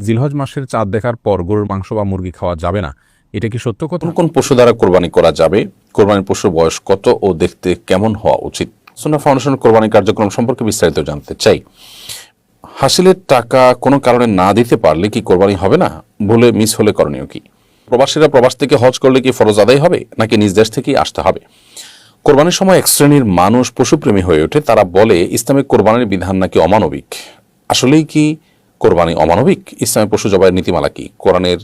জিলহজ মাসের চাঁদ দেখার পর গরুর মাংস বা মুরগি খাওয়া যাবে না, এটা কি সত্য কথা? কোন পশু দ্বারা কোরবানি করা যাবে, কোরবানির পশুর বয়স কত ও দেখতে কেমন হওয়া উচিত? সুন্নাহ ফাউন্ডেশন কোরবানি কার্যক্রম সম্পর্কে বিস্তারিত জানতে চাই। হাসিলের টাকা কোনো কারণে না দিতে পারলে কি কোরবানি হবে না? ভুলে মিস হলে করণীয় কি? প্রবাসীরা প্রবাস থেকে হজ করলে কি ফরজ আদায় হবে, নাকি নিজ দেশ থেকেই আসতে হবে? কোরবানির সময় এক শ্রেণীর মানুষ পশুপ্রেমী হয়ে ওঠে। তারা বলে ইসলামে কোরবানির বিধান নাকি অমানবিক। আসলেই কি কোরবানি অমানবিক? ইসলামে পশু জবাইয়ের নীতিমালা কি? কোরবানির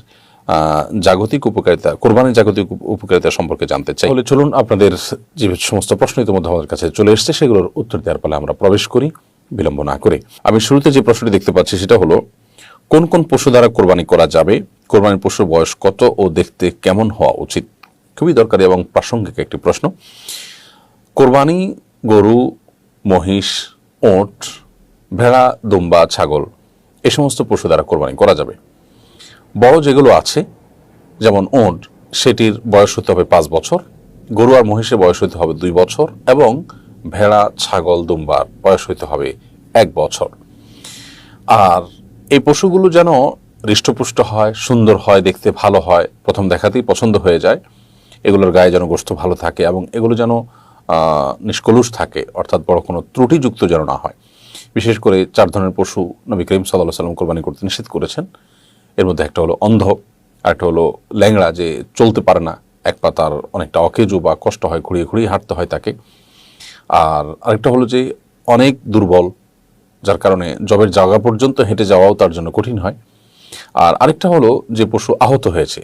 জাগতিক উপকারিতা সম্পর্কে জানতে চাই। তাহলে চলুন, আপনাদের যে সমস্ত প্রশ্ন ইতিমধ্যে আমাদের কাছে চলে এসেছে সেগুলোর উত্তর দেওয়ার ফলে আমরা প্রবেশ করি বিলম্ব না করে। আমি শুরুতে যে প্রশ্নটি দেখতে পাচ্ছি সেটা হলো, কোন কোন পশু দ্বারা কোরবানি করা যাবে, কোরবানির পশুর বয়স কত ও দেখতে কেমন হওয়া উচিত? খুবই দরকারি এবং প্রাসঙ্গিক একটি প্রশ্ন। কোরবানি গরু, মহিষ, ওঁট, ভেড়া, দুম্বা, ছাগল এই সমস্ত পশু দ্বারা কোরবানি করা যাবে। বড় যেগুলো আছে যেমন ওঁট, সেটির বয়স হতে হবে 5 বছর, গরু আর মহিষের বয়স হতে হবে 2 বছর এবং ভেড়া, ছাগল, দুম্বার বয়স হতে হবে 1 বছর। আর এই পশুগুলো যেন হৃষ্টপুষ্ট হয়, সুন্দর হয়, দেখতে ভালো হয়, প্রথম দেখাতেই পছন্দ হয়ে যায়। এগুলোর গায়ে যেন গোশত ভালো থাকে এবং এগুলো যেন নিষ্কলুষ থাকে, অর্থাৎ বড় কোনো ত্রুটিযুক্ত যেন না হয়। বিশেষ করে 4 ধরনের পশু নবী করিম সাল্লাল্লাহু আলাইহি ওয়াসাল্লাম কোরবানি করতে নিষেধ করেছেন। এর মধ্যে একটা হলো অন্ধ, আরেকটা হলো ল্যাংড়া, যে চলতে পারে না, এক পা তার অনেকটা অকেজো বা কষ্ট হয়, ঘুরিয়ে ঘুরিয়ে হাঁটতে হয় তাকে। আর আরেকটা হলো যে অনেক দুর্বল, যার কারণে জবের জায়গা পর্যন্ত হেঁটে যাওয়াও তার জন্য কঠিন হয়। আর আরেকটা হলো যে পশু আহত হয়েছে,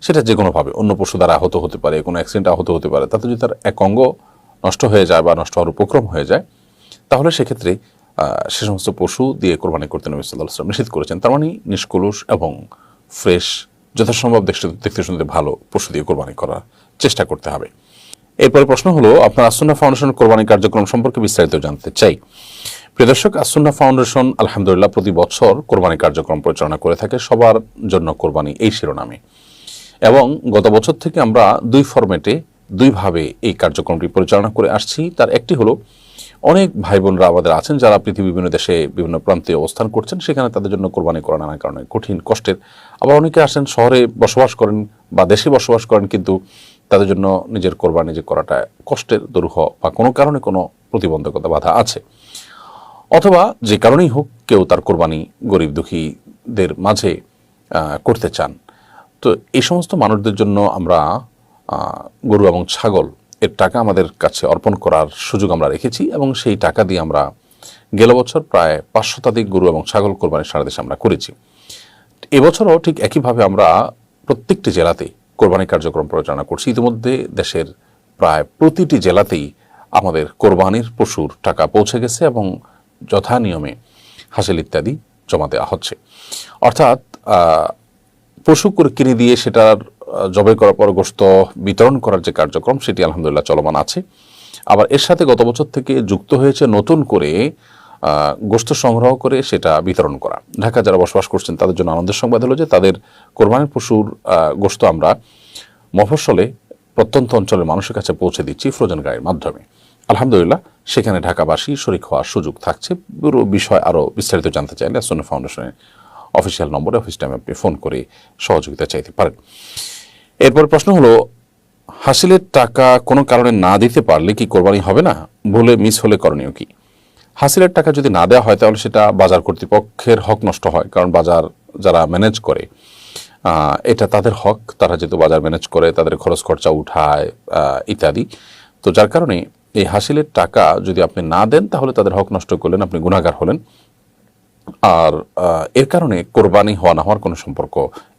সেটা যে কোনোভাবে অন্য পশু দ্বারা আহত হতে পারে, কোনো অ্যাক্সিডেন্টে আহত হতে পারে, তাতে যদি তার এক অঙ্গ নষ্ট হয়ে যায় বা নষ্ট হওয়ার উপক্রম হয়ে যায়, তাহলে সেক্ষেত্রে সে সমস্ত পশু দিয়ে কোরবানি করতে নবী সাল্লাল্লাহু আলাইহি ওয়াসাল্লাম নিষেধ করেছেন। তার মানে নিষ্কলুষ এবং ফ্রেশ, যথাসম্ভব দেখতে শুনতে ভালো পশু দিয়ে কোরবানি করার চেষ্টা করতে হবে। এরপরে প্রশ্ন হলো, আপনার আসুন্নাহ ফাউন্ডেশন কোরবানি কার্যক্রম সম্পর্কে বিস্তারিত জানতে চাই। প্রিয় দর্শক, আসুন্নাহ ফাউন্ডেশন আলহামদুলিল্লাহ প্রতি বছর কোরবানি কার্যক্রম পরিচালনা করে থাকে সবার জন্য কোরবানি এই শিরোনামে, এবং গত বছর থেকে আমরা 2 ফরম্যাটে 2 ভাবে এই কার্যক্রমটি পরিচালনা করে আসছি। তার একটি হলো, অনেক ভাই বোনরা আমাদের আছেন যারা পৃথিবীর বিভিন্ন দেশে বিভিন্ন প্রান্তে অবস্থান করছেন, সেখানে তাদের জন্য কোরবানি করা নানা কারণে কঠিন, কষ্টের। আবার অনেকে আসেন শহরে বসবাস করেন বা দেশে বসবাস করেন, কিন্তু তাদের জন্য নিজের কোরবানি যে করাটা কষ্টের, দুরূহ বা কোনো কারণে কোনো প্রতিবন্ধকতা বাধা আছে, অথবা যে কারণেই হোক কেউ তার কোরবানি গরিব দুঃখীদের মাঝে করতে চান। তো এই সমস্ত মানুষদের জন্য আমরা গরু এবং ছাগল এর টাকা আমাদের কাছে অর্পণ করার সুযোগ আমরা রেখেছি, এবং সেই টাকা দিয়ে আমরা গেল বছর প্রায় 500 শতাধিক গরু এবং ছাগল কোরবানি সারা দেশে আমরা করেছি। এবছরও ঠিক একইভাবে আমরা প্রত্যেকটি জেলাতে কোরবানি কার্যক্রম পরিচালনা করছি। ইতিমধ্যে দেশের প্রায় প্রতিটি জেলাতেই আমাদের কোরবানির পশুর টাকা পৌঁছে গেছে এবং যথা নিয়মে হাসিল ইত্যাদি জমা দেওয়া হচ্ছে। অর্থাৎ পশু কিনে দিয়ে সেটার জবাই করার পর গোশত বিতরণ করার যে কার্যক্রম, সেটি আলহামদুলিল্লাহ চলমান আছে। আবার এর সাথে গত বছর থেকে যুক্ত হয়েছে নতুন করে গোশত সংগ্রহ করে সেটা বিতরণ করা। ঢাকা যারা বসবাস করছেন তাদের জন্য আনন্দের সংবাদ হলো যে তাদের কোরবানির পশুর গোশত আমরা মফস্বলে প্রত্যন্ত অঞ্চলের মানুষের কাছে পৌঁছে দিচ্ছি ফ্রোজেন গাড়ির মাধ্যমে। আলহামদুলিল্লাহ, সেখানে ঢাকাবাসী শরিক হওয়ার সুযোগ থাকছে। পুরো বিষয় আরও বিস্তারিত জানতে চাইলে আসুন্নাহ ফাউন্ডেশনের অফিসিয়াল নম্বরে অফিস টাইমে আপনি ফোন করে সহযোগিতা চাইতে পারেন। এরপর প্রশ্ন হলো, হাসিলের টাকা কোনো কারণে না দিতে পারলে কি কোরবানি হবে না? ভুলে মিস হলে করণীয় কি? হাসিলের টাকা যদি না দেওয়া হয় তাহলে সেটা বাজার কর্তৃপক্ষের হক নষ্ট হয়, কারণ বাজার যারা ম্যানেজ করে এটা তাদের হক। তারা যেহেতু বাজার ম্যানেজ করে, তাদের খরচ খরচা উঠায় ইত্যাদি। তো যার কারণে এই হাসিলের টাকা যদি আপনি না দেন তাহলে তাদের হক নষ্ট করলেন, আপনি গুনাহগার হলেন। আর এর কারণে কোরবানি হওয়া না হওয়ার কোনো সম্পর্ক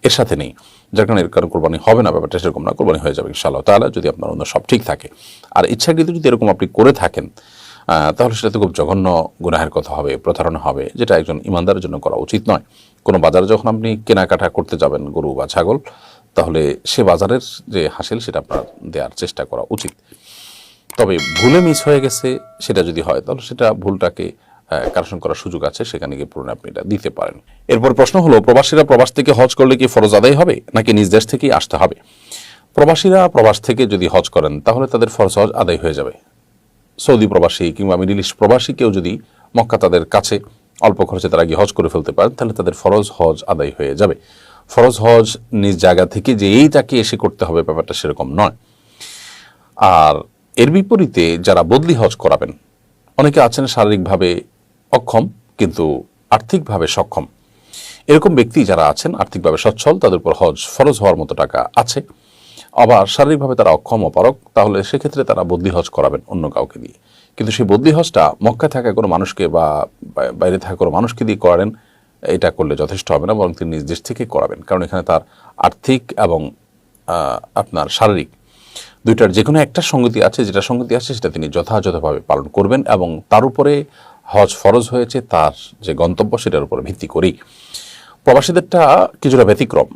এর সাথে নেই, যার কারণে এর কারণে কোরবানি হবে না, ব্যাপারটা সেরকম না। কোরবানি হয়ে যাবে ইনশাআল্লাহ তাআলা, যদি আপনার অন্য সব ঠিক থাকে। আর ইচ্ছাকৃত যদি এরকম আপনি করে থাকেন তাহলে সেটা তো খুব জঘন্য গুনাহের কথা হবে, প্রতারণা হবে, যেটা একজন ইমানদারের জন্য করা উচিত নয়। কোনো বাজারে যখন আপনি কেনাকাটা করতে যাবেন গরু বা ছাগল, তাহলে সে বাজারের যে হাসিল সেটা আপনার দেওয়ার চেষ্টা করা উচিত। তবে ভুলে মিস হয়ে গেছে সেটা যদি হয় তাহলে সেটা ভুলটাকে কারেকশন করার সুযোগ আছে, সেখানে গিয়ে পুরনো আপনি এটা দিতে পারেন। এরপর প্রশ্ন হলো, প্রবাসীরা প্রবাস থেকে হজ করলে কি ফরজ আদায় হবে, নাকি নিজ দেশ থেকেই আসতে হবে? প্রবাসীরা প্রবাস থেকে যদি হজ করেন তাহলে তাদের ফরজ হজ আদায় হয়ে যাবে। সৌদি প্রবাসী কিংবা মিডল ইস্ট প্রবাসী কেউ যদি মক্কা তাদের কাছে, অল্প খরচে তারা গিয়ে হজ করে ফেলতে পারেন, তাহলে তাদের ফরজ হজ আদায় হয়ে যাবে। ফরজ হজ নিজ জায়গা থেকে যে এইটাকে এসে করতে হবে ব্যাপারটা সেরকম নয়। আর এর বিপরীতে যারা বদলি হজ করাবেন, অনেকে আছেন শারীরিকভাবে অক্ষম কিন্তু আর্থিকভাবে সক্ষম, এরকম ব্যক্তি যারা আছেন আর্থিকভাবে সচ্ছল, তাদের উপর হজ ফরজ হওয়ার মতো টাকা আছে, আবার শারীরিকভাবে তারা অক্ষম অপারক, তাহলে সেক্ষেত্রে তারা বদলি হজ করাবেন অন্য কাউকে দিয়ে। কিন্তু সেই বদলি হজটা মক্কায় থাকা কোনো মানুষকে বা বাইরে থাকা কোনো মানুষকে দিয়ে করালেন, এটা করলে যথেষ্ট হবে না, বরং তিনি নিজ দেশ থেকে করাবেন। কারণ এখানে তার আর্থিক এবং আপনার শারীরিক দুইটার যে কোনো একটা সঙ্গতি আছে, যেটা সঙ্গতি আছে সেটা তিনি যথাযথভাবে পালন করবেন, এবং তার উপরে হজ ফরজ হয়েছে তার যে গন্তব্য সেটার উপরে ভিত্তি করেই। প্রবাসীদেরটা কিছুটা ব্যতিক্রম।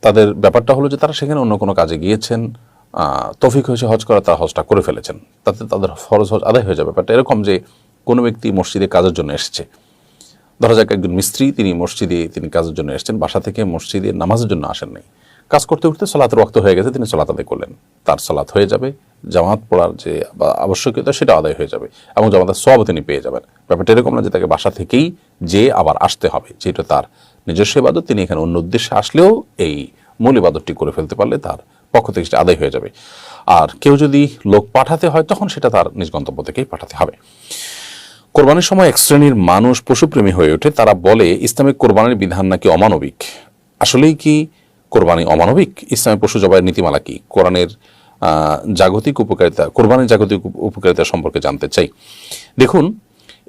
তাদের ব্যাপারটা হলো যে তারা সেখানে অন্য কোনো কাজে গিয়েছেন, তৌফিক হয়েছে হজ করা, তারা হজটা করে ফেলেছেন, তাতে তাদের ফরজ হজ আদায় হয়ে যাবে। ব্যাপারটা এরকম যে কোনো ব্যক্তি মসজিদে কাজের জন্য এসেছে, ধরা যাক একজন মিস্ত্রি, তিনি মসজিদে তিনি কাজের জন্য এসেছেন, বাসা থেকে মসজিদে নামাজের জন্য আসেন নাই, কাজ করতে করতে সালাতের ওয়াক্ত হয়ে গেছে, তিনি সালাত আদায় করলেন, তার সালাত হয়ে যাবে, জামাত পড়ার যে আবশ্যকীয়তা সেটা আদায় হয়ে যাবে এবং জামাতের সওয়াবও তিনি পেয়ে যাবেন। ব্যাপারটা এরকম না যে তাকে বাসা থেকেই যে আবার আসতে হবে, যেটা তার নিজস্ব ইবাদত, তিনি এখানে অন্য উদ্দেশ্যে আসলেও এই মূল ইবাদতটি করে ফেলতে পারলে তার পক্ষ থেকে সেটা আদায় হয়ে যাবে। আর কেউ যদি লোক পাঠাতে হয় তখন সেটা তার নিজ গন্তব্য থেকেই পাঠাতে হবে। কোরবানির সময় এক শ্রেণীর মানুষ পশুপ্রেমী হয়ে ওঠে, তারা বলে ইসলামিক কোরবানির বিধান নাকি অমানবিক। আসলেই কি কোরবানি অমানবিক? ইসলামের পশু জবাইয়ের নীতিমালা কি? কোরবানির জাগতিক উপকারিতা সম্পর্কে জানতে চাই। দেখুন,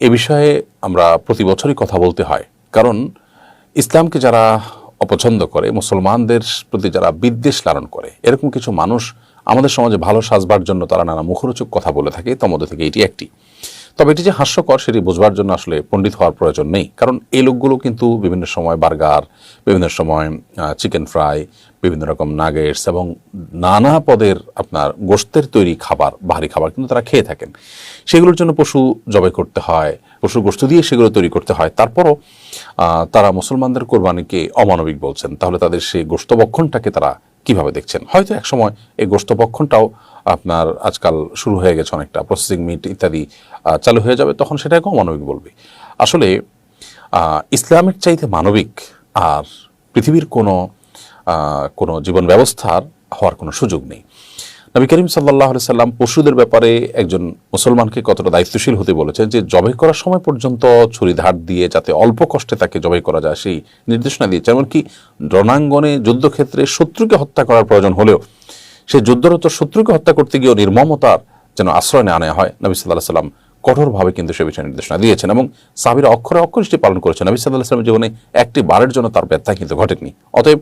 এ বিষয়ে আমরা প্রতি বছরই কথা বলতে হয়, কারণ ইসলামকে যারা অপছন্দ করে, মুসলমানদের প্রতি যারা বিদ্বেষ লালন করে, এরকম কিছু মানুষ আমাদের সমাজে ভালো সাজবার জন্য তারা নানা মুখরোচক কথা বলে থাকে, তার মধ্যে থেকে এটি একটি। তবে এটি যে হাস্যকর সেটি বোঝবার জন্য আসলে পণ্ডিত হওয়ার প্রয়োজন নেই, কারণ এই লোকগুলো কিন্তু বিভিন্ন সময় বার্গার, বিভিন্ন সময় চিকেন ফ্রাই, বিভিন্ন রকম নাগেটস এবং নানা পদের আপনার গোশতের তৈরি খাবার, বাহারি খাবার কিন্তু তারা খেয়ে থাকেন। সেগুলোর জন্য পশু জবাই করতে হয়, পশুর গোশত দিয়ে সেগুলো তৈরি করতে হয়, তারপরও তারা মুসলমানদের কোরবানিকে অমানবিক বলছেন। তাহলে তাদের সেই গোশতভক্ষণটাকে তারা কিভাবে দেখছেন? হয়তো একসময় এই গোশতভক্ষণটাও আপনার আজকাল শুরু হয়ে গেছে, অনেকটা প্রসেসিং মিট ইত্যাদি চালু হয়ে যাবে, তখন সেটাকে অমানবিক বলবে। আসলে ইসলামের চাইতে মানবিক আর পৃথিবীর কোনো জীবন ব্যবস্থার হওয়ার কোনো সুযোগ নেই। নবী করিম সাল্লাল্লাহু আলাইহি সাল্লাম পশুদের ব্যাপারে একজন মুসলমানকে কতটা দায়িত্বশীল হতে বলেছেন যে জবাই করার সময় পর্যন্ত ছুরি ধার দিয়ে যাতে অল্প কষ্টে তাকে জবাই করা যায় সেই নির্দেশনা দিয়েছে। এমনকি রণাঙ্গনে যুদ্ধক্ষেত্রে শত্রুকে হত্যা করার প্রয়োজন হলেও সেই যুদ্ধরত শত্রুকে হত্যা করতে গিয়েও নির্মমতার যেন আশ্রয় আনা হয়, নবী সাল্লাল্লাহু আলাইহি সাল্লাম কঠোরভাবে কিন্তু সে বিষয়ে নির্দেশনা দিয়েছেন এবং সাহাবীরা অক্ষরে অক্ষরে সেটি পালন করেছেন। নবী সাল্লাল্লাহু আলাইহি সাল্লামের জীবনে একটি বারের জন্য তার ব্যথা কিন্তু ঘটেনি। অতএব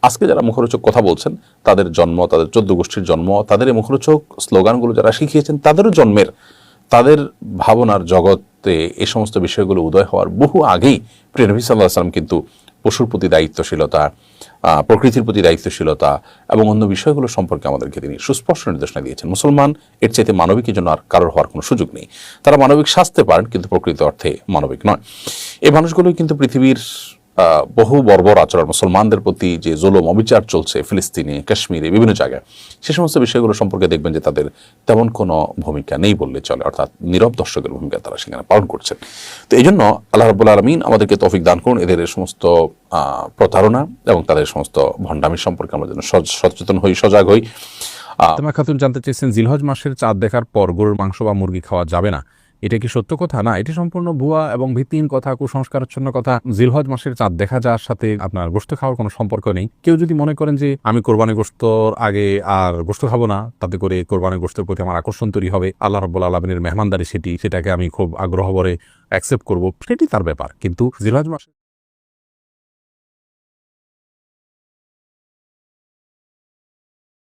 আজকে যারা মুখরোচক কথা বলছেন, তাদের জন্ম, তাদের 14 গোষ্ঠীর জন্ম, তাদের এই মুখরোচক স্লোগানগুলো যারা শিখিয়েছেন, তাদেরও জন্মের, তাদের ভাবনার জগতে এই সমস্ত বিষয়গুলো উদয় হওয়ার বহু আগেই প্রিয় নবী সাল্লাল্লাহু আলাইহি সাল্লাম কিন্তু পশুর প্রতি দায়িত্বশীলতা, প্রকৃতির প্রতি দায়িত্বশীলতা এবং অন্য বিষয়গুলো সম্পর্কে আমাদেরকে তিনি সুস্পষ্ট নির্দেশনা দিয়েছেন। মুসলমান এর চাইতে মানবিকের জন্য আর কারোর হওয়ার কোনো সুযোগ নেই। তারা মানবিক সাজতে পারেন কিন্তু প্রকৃত অর্থে মানবিক নয়। এই মানুষগুলোই কিন্তু পৃথিবীর বহু বর্বর আচরণ, মুসলমানদের প্রতি যে জুলুম অবিচার চলছে ফিলিস্তিনে, কাশ্মীরে, বিভিন্ন জায়গায়, সে সমস্ত বিষয়গুলো সম্পর্কে দেখবেন যে তাদের তেমন কোনো ভূমিকা নেই বললে চলে, অর্থাৎ নীরব দর্শকের ভূমিকা তারা সেখানে পালন করছেন। তো এই জন্য আল্লাহ রাব্বুল আলামিন আমাদেরকে তৌফিক দান করুন এদের সমস্ত প্রতারণা এবং তাদের সমস্ত ভণ্ডামি সম্পর্কে আমরা যেন সচেতন হই, সজাগ হই। ফাতেমা খাতুন জানতে চেয়েছেন, জিলহজ মাসের চাঁদ দেখার পর গরুর মাংস বা মুরগি খাওয়া যাবে না, এটা কি সত্য কথা? না, এটি সম্পূর্ণ ভুয়া এবং ভিত্তিহীন কথা, কুসংস্কারাচ্ছন্ন কথা। জিলহজ মাসের চাঁদ দেখা যাওয়ার সাথে আপনার গোশত খাওয়ার কোনো সম্পর্ক নেই। কেউ যদি মনে করেন যে আমি কোরবানি গোশতর আগে আর গোশত খাবো না, তাতে করে কোরবানি গোশতের প্রতি আমার আকর্ষণ তৈরি হবে, আল্লাহ রাব্বুল আলামিনের মেহমানদারি সেটাকে আমি খুব আগ্রহ ভরে অ্যাকসেপ্ট করবো, সেটি তার ব্যাপার। কিন্তু জিলহজ মাসের